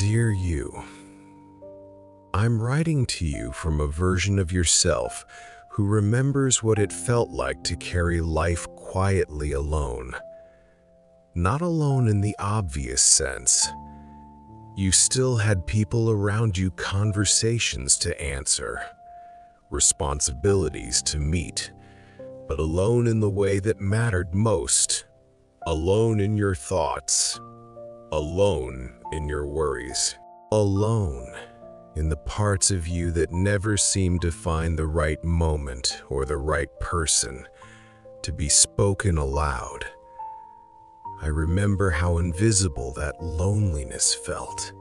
Dear you, I'm writing to you from a version of yourself who remembers what it felt like to carry life quietly alone. Not alone in the obvious sense. You still had people around you, conversations to answer, responsibilities to meet, but alone in the way that mattered most. Alone in your thoughts. Alone in your worries. Alone in the parts of you that never seemed to find the right moment or the right person to be spoken aloud. I remember how invisible that loneliness felt.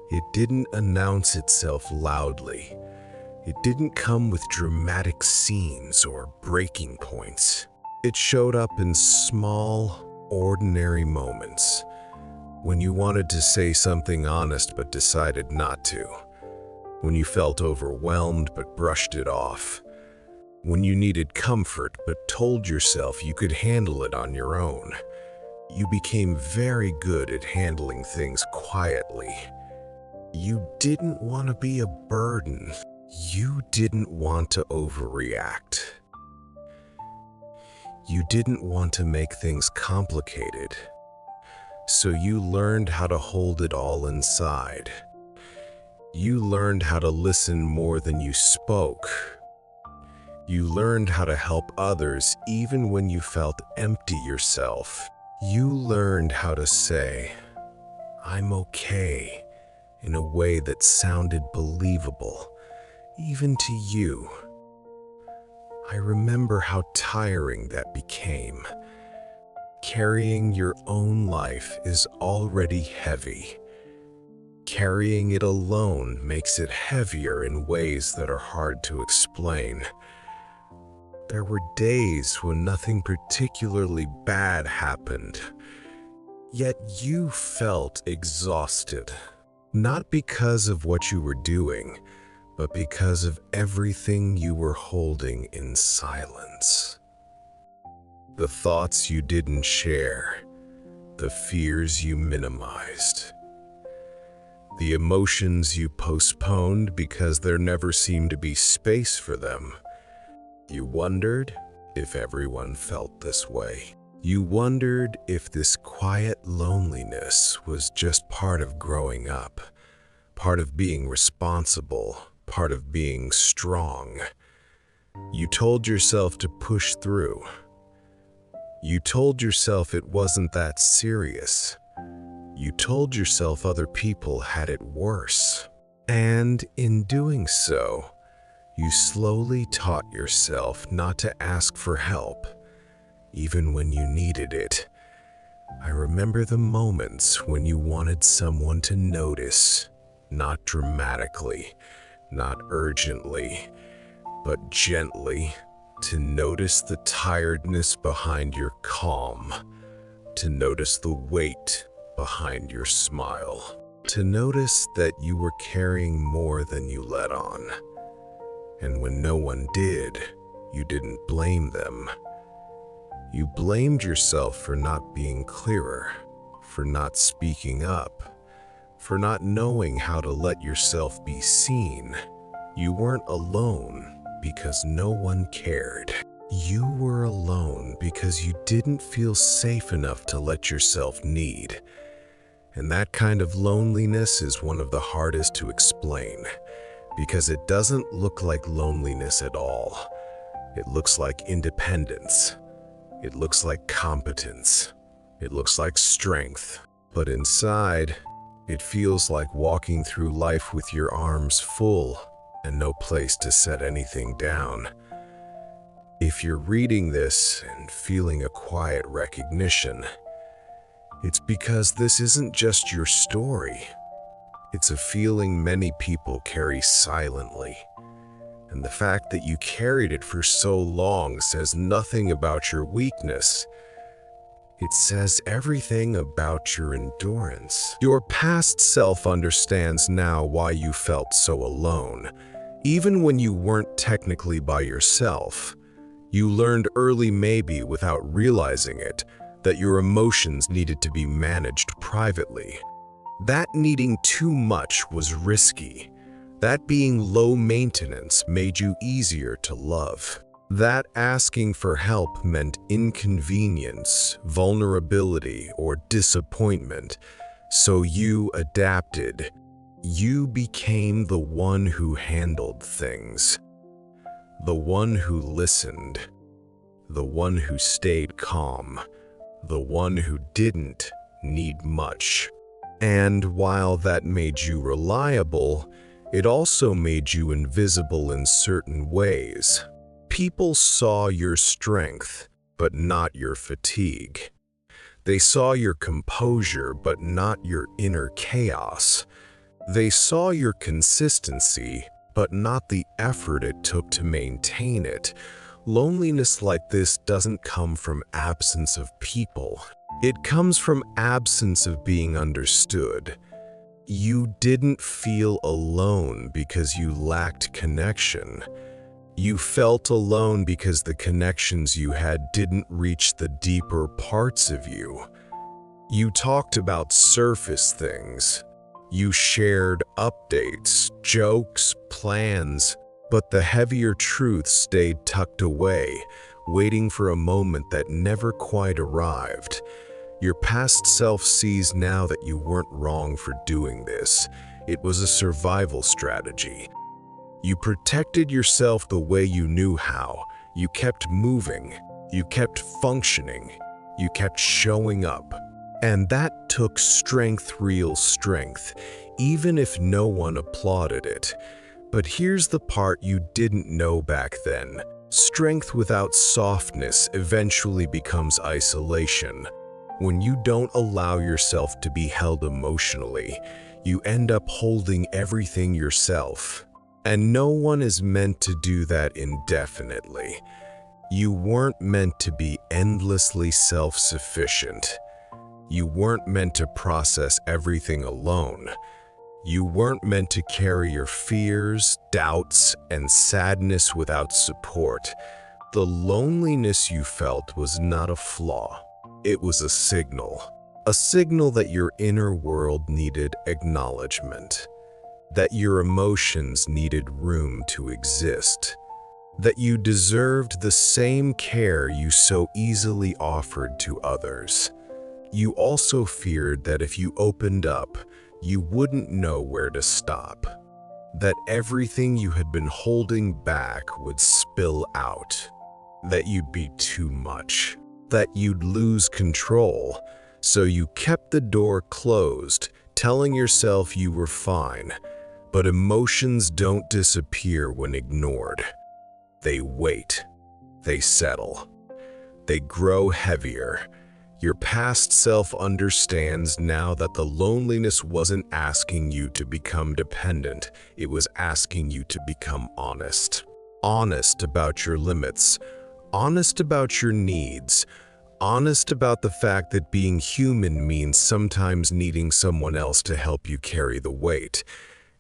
It didn't announce itself loudly. It didn't come with dramatic scenes or breaking points. It showed up in small, ordinary moments. When you wanted to say something honest but decided not to. When you felt overwhelmed but brushed it off. When you needed comfort but told yourself you could handle it on your own. You became very good at handling things quietly. You didn't want to be a burden. You didn't want to overreact. You didn't want to make things complicated. So you learned how to hold it all inside. You learned how to listen more than you spoke. You learned how to help others even when you felt empty yourself. You learned how to say, "I'm okay," in a way that sounded believable, even to you. I remember how tiring that became. Carrying your own life is already heavy. Carrying it alone makes it heavier in ways that are hard to explain. There were days when nothing particularly bad happened, yet you felt exhausted. Not because of what you were doing, but because of everything you were holding in silence. The thoughts you didn't share, the fears you minimized, the emotions you postponed because there never seemed to be space for them. You wondered if everyone felt this way. You wondered if this quiet loneliness was just part of growing up, part of being responsible, part of being strong. You told yourself to push through. You told yourself it wasn't that serious. You told yourself other people had it worse. And in doing so, you slowly taught yourself not to ask for help, even when you needed it. I remember the moments when you wanted someone to notice, not dramatically, not urgently, but gently, to notice the tiredness behind your calm, to notice the weight behind your smile, to notice that you were carrying more than you let on. And when no one did, you didn't blame them. You blamed yourself for not being clearer, for not speaking up, for not knowing how to let yourself be seen. You weren't alone because no one cared. You were alone because you didn't feel safe enough to let yourself need. And that kind of loneliness is one of the hardest to explain, because it doesn't look like loneliness at all. It looks like independence. It looks like competence. It looks like strength. But inside, it feels like walking through life with your arms full and no place to set anything down. If you're reading this and feeling a quiet recognition, it's because this isn't just your story. It's a feeling many people carry silently. And the fact that you carried it for so long says nothing about your weakness. It says everything about your endurance. Your past self understands now why you felt so alone. Even when you weren't technically by yourself, you learned early, maybe without realizing it, that your emotions needed to be managed privately. That needing too much was risky. That being low maintenance made you easier to love. That asking for help meant inconvenience, vulnerability, or disappointment. So you adapted. You became the one who handled things. The one who listened. The one who stayed calm. The one who didn't need much. And while that made you reliable, it also made you invisible in certain ways. People saw your strength, but not your fatigue. They saw your composure, but not your inner chaos. They saw your consistency, but not the effort it took to maintain it. Loneliness like this doesn't come from absence of people. It comes from absence of being understood. You didn't feel alone because you lacked connection. You felt alone because the connections you had didn't reach the deeper parts of you. You talked about surface things. You shared updates, jokes, plans, but the heavier truth stayed tucked away, waiting for a moment that never quite arrived. Your past self sees now that you weren't wrong for doing this. It was a survival strategy. You protected yourself the way you knew how. You kept moving. You kept functioning. You kept showing up. And that took strength, real strength, even if no one applauded it. But here's the part you didn't know back then. Strength without softness eventually becomes isolation. When you don't allow yourself to be held emotionally, you end up holding everything yourself. And no one is meant to do that indefinitely. You weren't meant to be endlessly self-sufficient. You weren't meant to process everything alone. You weren't meant to carry your fears, doubts, and sadness without support. The loneliness you felt was not a flaw. It was a signal that your inner world needed acknowledgement, that your emotions needed room to exist, that you deserved the same care you so easily offered to others. You also feared that if you opened up, you wouldn't know where to stop, that everything you had been holding back would spill out, that you'd be too much, that you'd lose control. So you kept the door closed, telling yourself you were fine. But emotions don't disappear when ignored. They wait. They settle. They grow heavier. Your past self understands now that the loneliness wasn't asking you to become dependent. It was asking you to become honest. Honest about your limits. Honest about your needs. Honest about the fact that being human means sometimes needing someone else to help you carry the weight.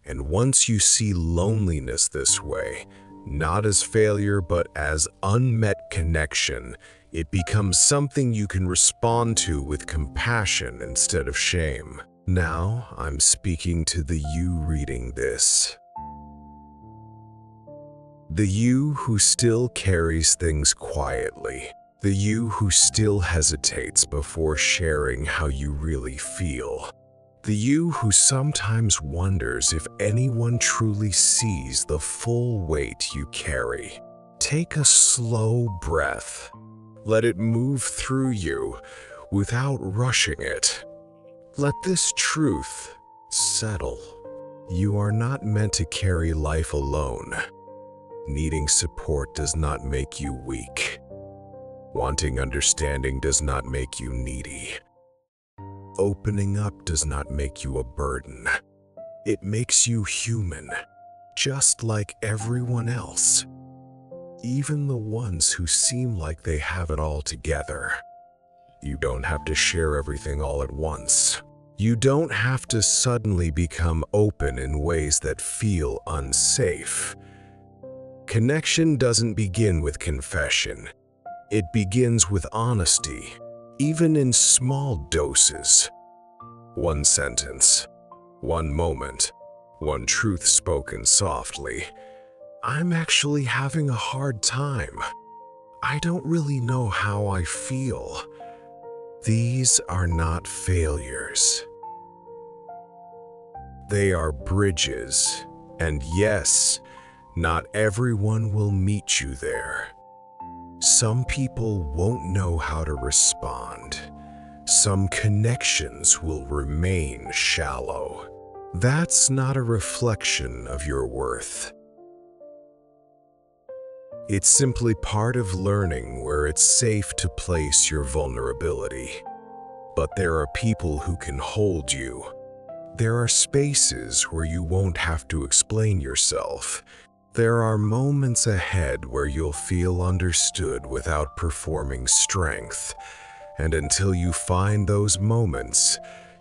And once you see loneliness this way, not as failure but as unmet connection, it becomes something you can respond to with compassion instead of shame. Now, I'm speaking to the you reading this. The you who still carries things quietly. The you who still hesitates before sharing how you really feel. The you who sometimes wonders if anyone truly sees the full weight you carry. Take a slow breath. Let it move through you without rushing it. Let this truth settle. You are not meant to carry life alone. Needing support does not make you weak. Wanting understanding does not make you needy. Opening up does not make you a burden. It makes you human, just like everyone else. Even the ones who seem like they have it all together. You don't have to share everything all at once. You don't have to suddenly become open in ways that feel unsafe. Connection doesn't begin with confession. It begins with honesty, even in small doses. One sentence, one moment, one truth spoken softly. I'm actually having a hard time. I don't really know how I feel. These are not failures. They are bridges, and yes, not everyone will meet you there. Some people won't know how to respond. Some connections will remain shallow. That's not a reflection of your worth. It's simply part of learning where it's safe to place your vulnerability. But there are people who can hold you. There are spaces where you won't have to explain yourself. There are moments ahead where you'll feel understood without performing strength. And until you find those moments,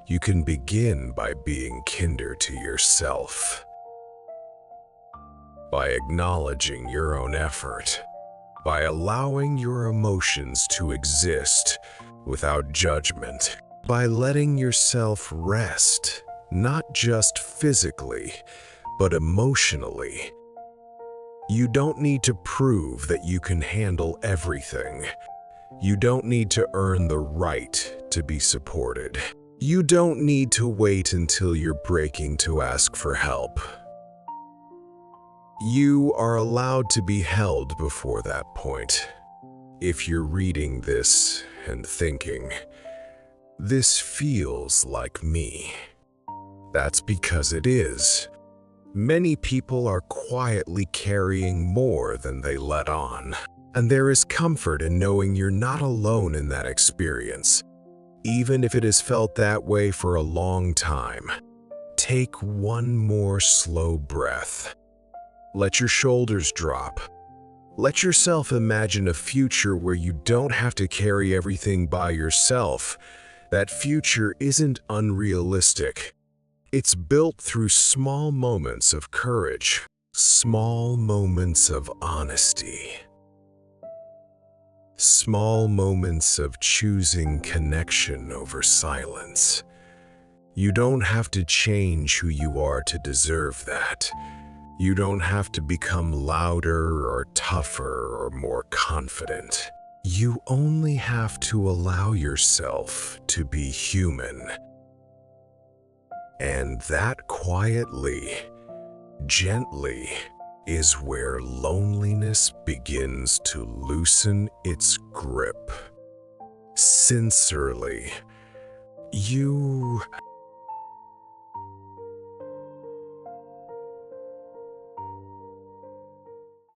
you can begin by being kinder to yourself. By acknowledging your own effort. By allowing your emotions to exist without judgment. By letting yourself rest, not just physically, but emotionally. You don't need to prove that you can handle everything. You don't need to earn the right to be supported. You don't need to wait until you're breaking to ask for help. You are allowed to be held before that point. If you're reading this and thinking, "This feels like me," that's because it is. Many people are quietly carrying more than they let on. And there is comfort in knowing you're not alone in that experience, even if it has felt that way for a long time. Take one more slow breath. Let your shoulders drop. Let yourself imagine a future where you don't have to carry everything by yourself. That future isn't unrealistic. It's built through small moments of courage, small moments of honesty. Small moments of choosing connection over silence. You don't have to change who you are to deserve that. You don't have to become louder or tougher or more confident. You only have to allow yourself to be human. And that quietly, gently, is where loneliness begins to loosen its grip. Sincerely, you